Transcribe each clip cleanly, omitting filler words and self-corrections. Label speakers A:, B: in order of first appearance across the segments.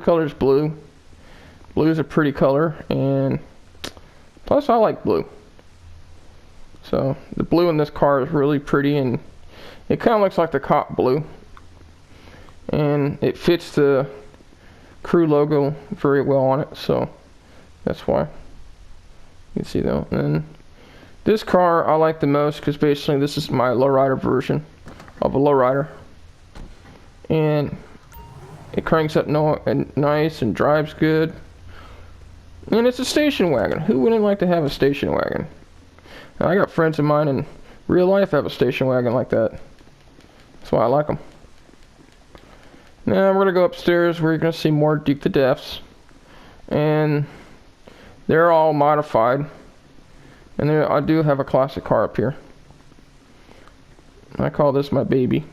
A: color is blue. Blue is a pretty color, and plus I like blue. So the blue in this car is really pretty, and it kind of looks like the cop blue. And it fits the crew logo very well on it, so that's why. You can see that. And this car I like the most because basically this is my lowrider version of a lowrider. And it cranks up nice and drives good. And it's a station wagon. Who wouldn't like to have a station wagon? Now, I got friends of mine in real life have a station wagon like that. That's why I like them. Now we're going to go upstairs where you're going to see more Duke the Deaths. And they're all modified. And I do have a classic car up here. I call this my baby.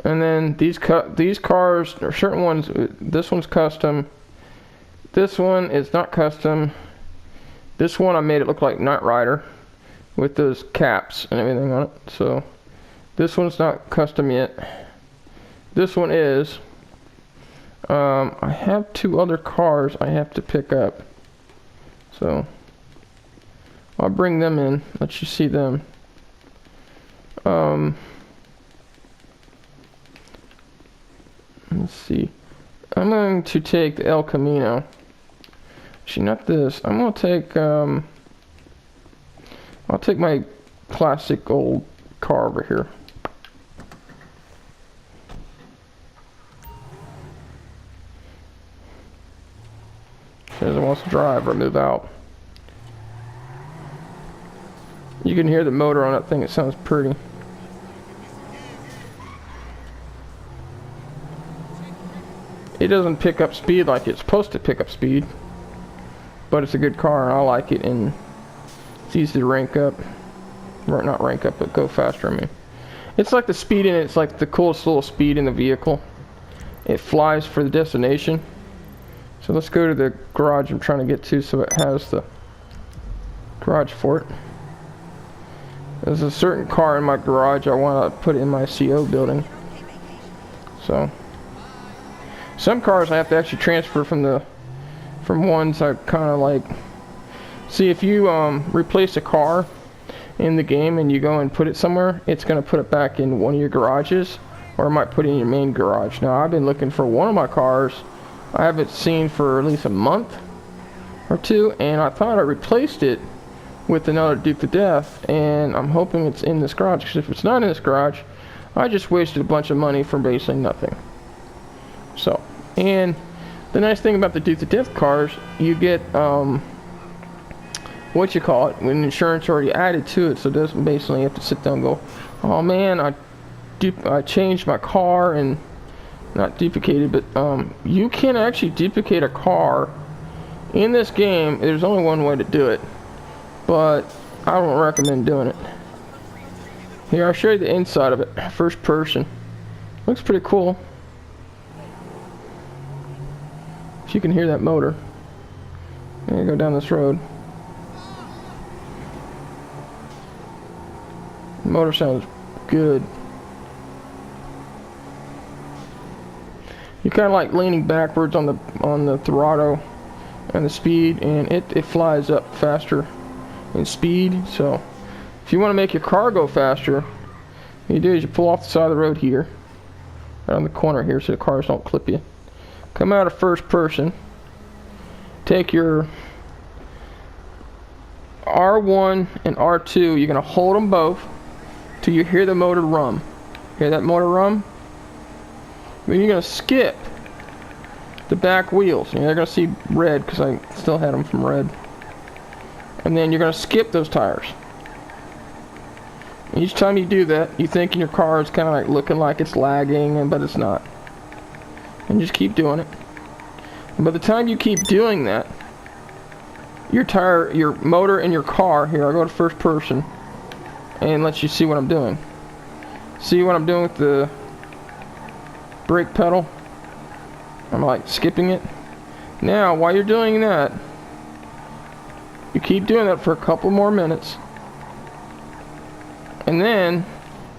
A: And then these cars, or certain ones, this one's custom. This one is not custom. This one I made it look like Knight Rider with those caps and everything on it. So this one's not custom yet. This one is. I have 2 other cars I have to pick up. So I'll bring them in, let you see them. Let's see. I'm going to take the El Camino. Actually, not this. I'm going to take, I'll take my classic old car over here. Says it wants to drive or move out. You can hear the motor on that thing. It sounds pretty. It doesn't pick up speed like it's supposed to pick up speed. But it's a good car and I like it, and it's easy to rank up. Or not rank up, but go faster, I mean. It's like the speed in it, it's like the coolest little speed in the vehicle. It flies for the destination. So let's go to the garage I'm trying to get to so it has the garage for it. There's a certain car in my garage I want to put in my CO building. So some cars I have to actually transfer from ones I kind of like. See, if you replace a car in the game and you go and put it somewhere, it's going to put it back in one of your garages, or it might put it in your main garage. Now I've been looking for one of my cars I haven't seen for at least a month or 2, and I thought I replaced it with another Duke the Death, and I'm hoping it's in this garage, because if it's not in this garage, I just wasted a bunch of money for basically nothing. So, and the nice thing about the Duke the Death cars, you get what you call it, when insurance already added to it, so it doesn't basically have to sit down and go, oh man, I changed my car, and not duplicated, but you can actually duplicate a car in this game. There's only one way to do it, but I don't recommend doing it. Here, I'll show you the inside of it. First person. Looks pretty cool. If you can hear that motor. I'm gonna go down this road. The motor sounds good. You're kind of like leaning backwards on the throttle and the speed, and it flies up faster in speed. So if you want to make your car go faster, what you do is you pull off the side of the road here, right on the corner here, so the cars don't clip you. Come out of first person. Take your R1 and R2. You're gonna hold them both till you hear the motor rum. Hear that motor rum? Then you're gonna skip the back wheels. They're gonna see red because I still had them from red. And then you're gonna skip those tires. Each time you do that, you think your car is kind of like looking like it's lagging, but it's not. And just keep doing it. And by the time you keep doing that, your motor in your car, here I'll go to first person and let you see what I'm doing. See what I'm doing with the brake pedal? I'm like skipping it. Now, while you're doing that, you keep doing that for a couple more minutes, and then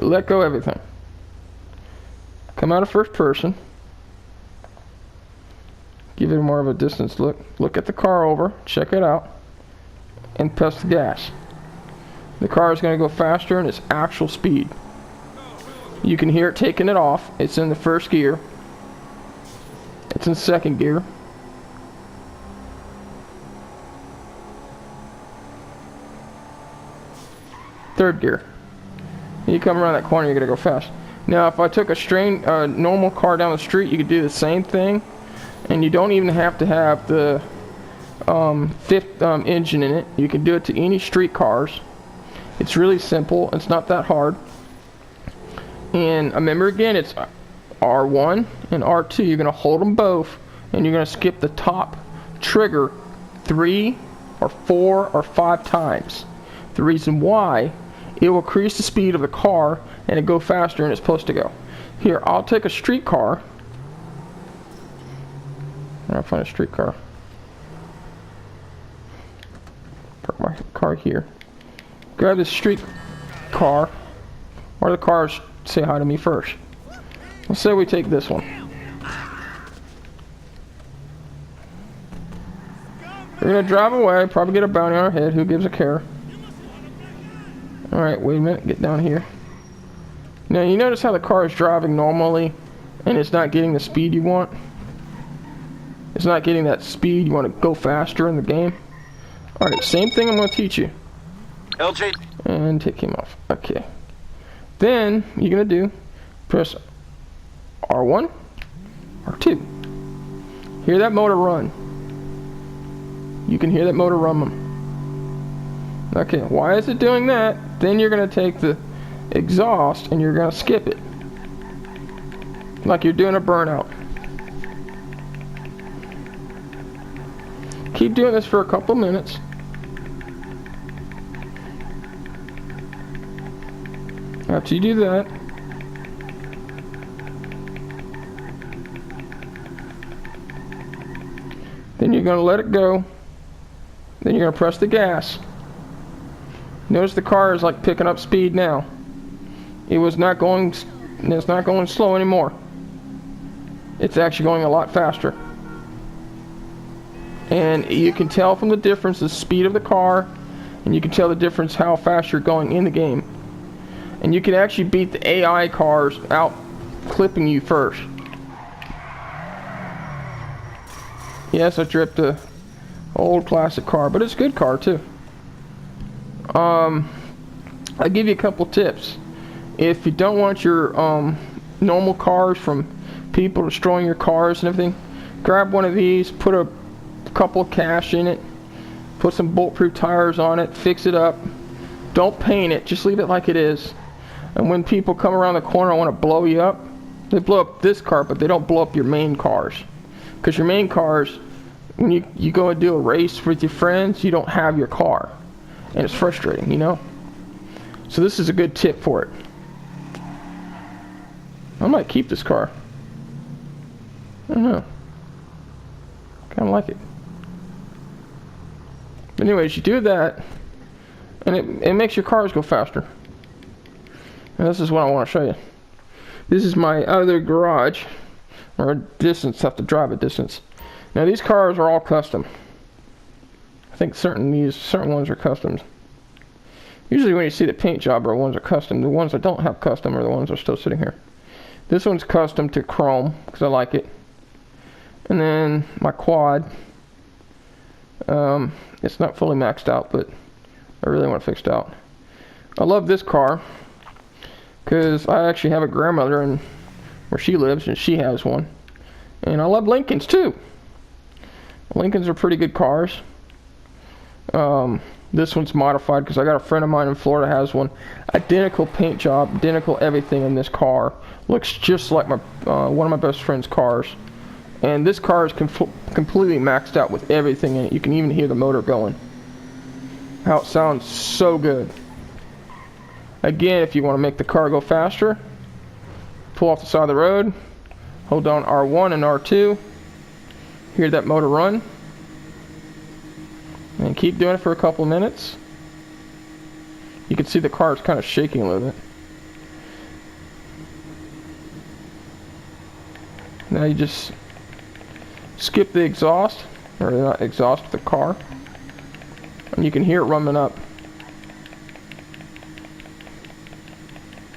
A: you let go of everything. Come out of first person. Give it more of a distance look. Look at the car over, check it out, and press the gas. The car is going to go faster in its actual speed. You can hear it taking it off. It's in the first gear. It's in second gear. Third gear. You come around that corner, you're going to go fast. Now, if I took a normal car down the street, you could do the same thing. And you don't even have to have the fifth engine in it. You can do it to any street cars. It's really simple. It's not that hard. And remember again, it's R1 and R2. You're going to hold them both, and you're going to skip the top trigger 3 or 4 or 5 times. The reason why, it will increase the speed of the car and it go faster than it's supposed to go. Here, I'll take a street car. I'll find a street car. Park my car here. Grab this street car, or the cars say hi to me first. Let's say we take this one. We're gonna drive away, probably get a bounty on our head. Who gives a care? Alright, wait a minute, get down here. Now you notice how the car is driving normally and it's not getting the speed you want? It's not getting that speed. You want to go faster in the game. Alright, same thing I'm going to teach you.
B: LJ.
A: And take him off. Okay. Then, you're going to do, press R1, R2. Hear that motor run. You can hear that motor run. Okay, why is it doing that? Then you're going to take the exhaust and you're going to skip it. Like you're doing a burnout. Keep doing this for a couple minutes. After you do that, then you're going to let it go. Then you're going to press the gas. Notice the car is like picking up speed now. It's not going slow anymore. It's actually going a lot faster. And you can tell from the difference the speed of the car, and you can tell the difference how fast you're going in the game. And you can actually beat the AI cars out clipping you first. Yes, I dripped a old classic car, but it's a good car too. I'll give you a couple tips. If you don't want your normal cars from people destroying your cars and everything, grab one of these, put a couple of cash in it, put some bulletproof tires on it, fix it up. Don't paint it, just leave it like it is. And when people come around the corner and want to blow you up, they blow up this car, but they don't blow up your main cars. Because your main cars, when you go and do a race with your friends, you don't have your car. And it's frustrating, you know? So this is a good tip for it. I might keep this car. I don't know. Kind of like it. But anyways, you do that, and it makes your cars go faster. And this is what I want to show you. This is my other garage, or a distance, have to drive a distance. Now these cars are all custom. I think certain ones are custom. Usually when you see the paint job, ones are custom. The ones that don't have custom are the ones that are still sitting here. This one's custom to chrome because I like it. And then my quad. It's not fully maxed out, but I really want it fixed out. I love this car because I actually have a grandmother in where she lives, and she has one. And I love Lincolns too. Lincolns are pretty good cars. This one's modified because I got a friend of mine in Florida has one. Identical paint job, identical everything in this car. Looks just like my one of my best friend's cars. And this car is completely maxed out with everything in it. You can even hear the motor going. How it sounds so good. Again, if you want to make the car go faster, pull off the side of the road, hold down R1 and R2, hear that motor run, and keep doing it for a couple of minutes. You can see the car is kind of shaking a little bit. Now you just skip the exhaust, or not exhaust, the car, and you can hear it rumbling up.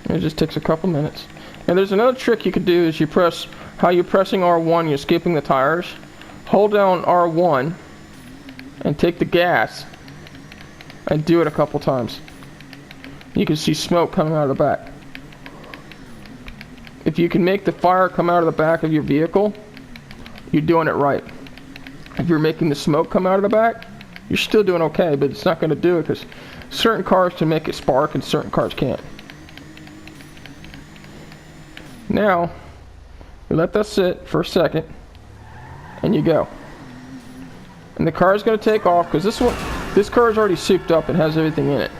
A: And it just takes a couple minutes. And there's another trick you could do is how you're pressing R1, you're skipping the tires. Hold down R1 and take the gas and do it a couple times. You can see smoke coming out of the back. If you can make the fire come out of the back of your vehicle, you're doing it right. If you're making the smoke come out of the back, you're still doing okay, but it's not going to do it because certain cars can make it spark and certain cars can't. Now, you let that sit for a second, and you go. And the car is going to take off because this car is already souped up and has everything in it.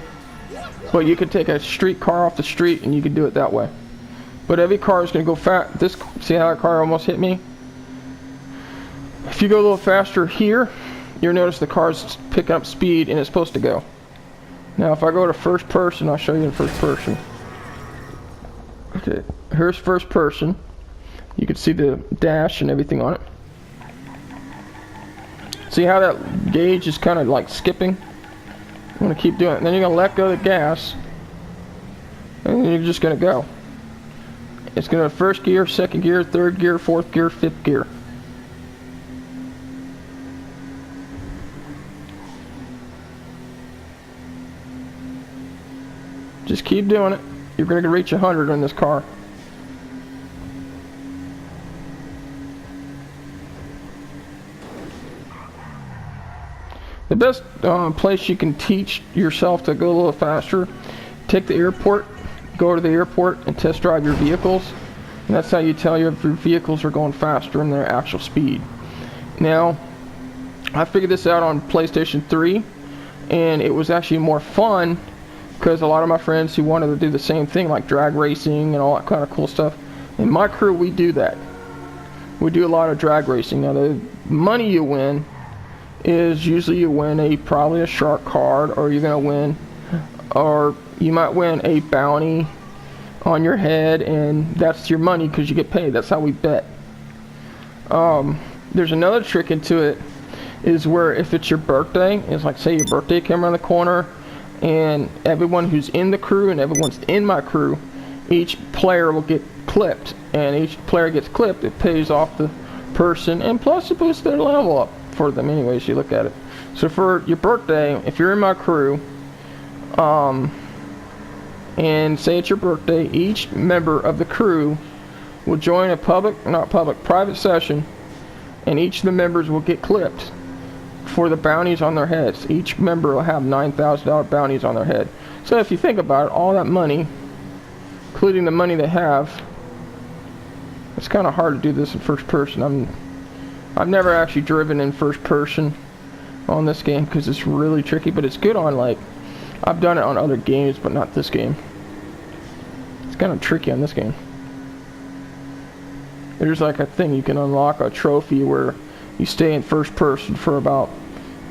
A: But you could take a street car off the street and you could do it that way. But every car is going to go fast. See how that car almost hit me? If you go a little faster here, you'll notice the car's picking up speed and it's supposed to go. Now if I go to first person, I'll show you in first person. Okay, here's first person. You can see the dash and everything on it. See how that gauge is kind of like skipping? I'm going to keep doing it. And then you're going to let go of the gas. And you're just going to go. It's going to first gear, second gear, third gear, fourth gear, fifth gear. Just keep doing it. You're going to reach 100 in this car. The best place you can teach yourself to go a little faster, take the airport, go to the airport and test drive your vehicles. And that's how you tell you if your vehicles are going faster than their actual speed. Now, I figured this out on PlayStation 3, and it was actually more fun because a lot of my friends who wanted to do the same thing, like drag racing and all that kind of cool stuff. In my crew, we do that. We do a lot of drag racing. Now, the money you win is usually you win probably a shark card, or you're gonna win, or you might win a bounty on your head, and that's your money because you get paid. That's how we bet. There's another trick into it, is where if it's your birthday, it's like say your birthday came around the corner, and everyone who's in the crew and everyone's in my crew, each player will get clipped, and each player gets clipped, it pays off the person, and plus it boosts their level up for them anyways. You look at it. So for your birthday, if you're in my crew, and say it's your birthday, each member of the crew will join a private session, and each of the members will get clipped for the bounties on their heads. Each member will have $9,000 bounties on their head. So if you think about it, all that money, including the money they have, it's kind of hard to do this in first person. I've never actually driven in first person on this game because it's really tricky, but it's good on, like, I've done it on other games, but not this game. It's kind of tricky on this game. There's like a thing, you can unlock a trophy where you stay in first person for about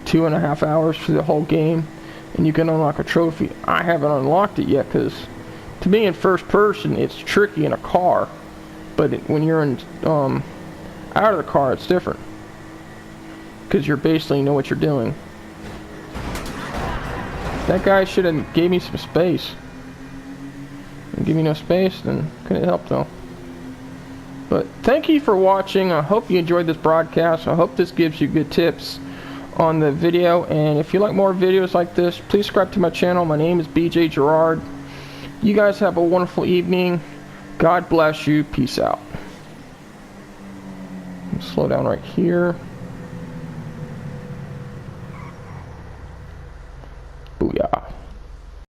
A: 2.5 hours for the whole game, and you can unlock a trophy. I haven't unlocked it yet because to me in first person it's tricky in a car, but when you're in out of the car it's different because you're basically know what you're doing. That guy should have gave me some space. Didn't give me no space, then couldn't help though. But thank you for watching. I hope you enjoyed this broadcast. I hope this gives you good tips on the video, and if you like more videos like this, please subscribe to my channel. My name is BJ Gerard. You guys have a wonderful evening. God bless you. Peace out. Slow down right here.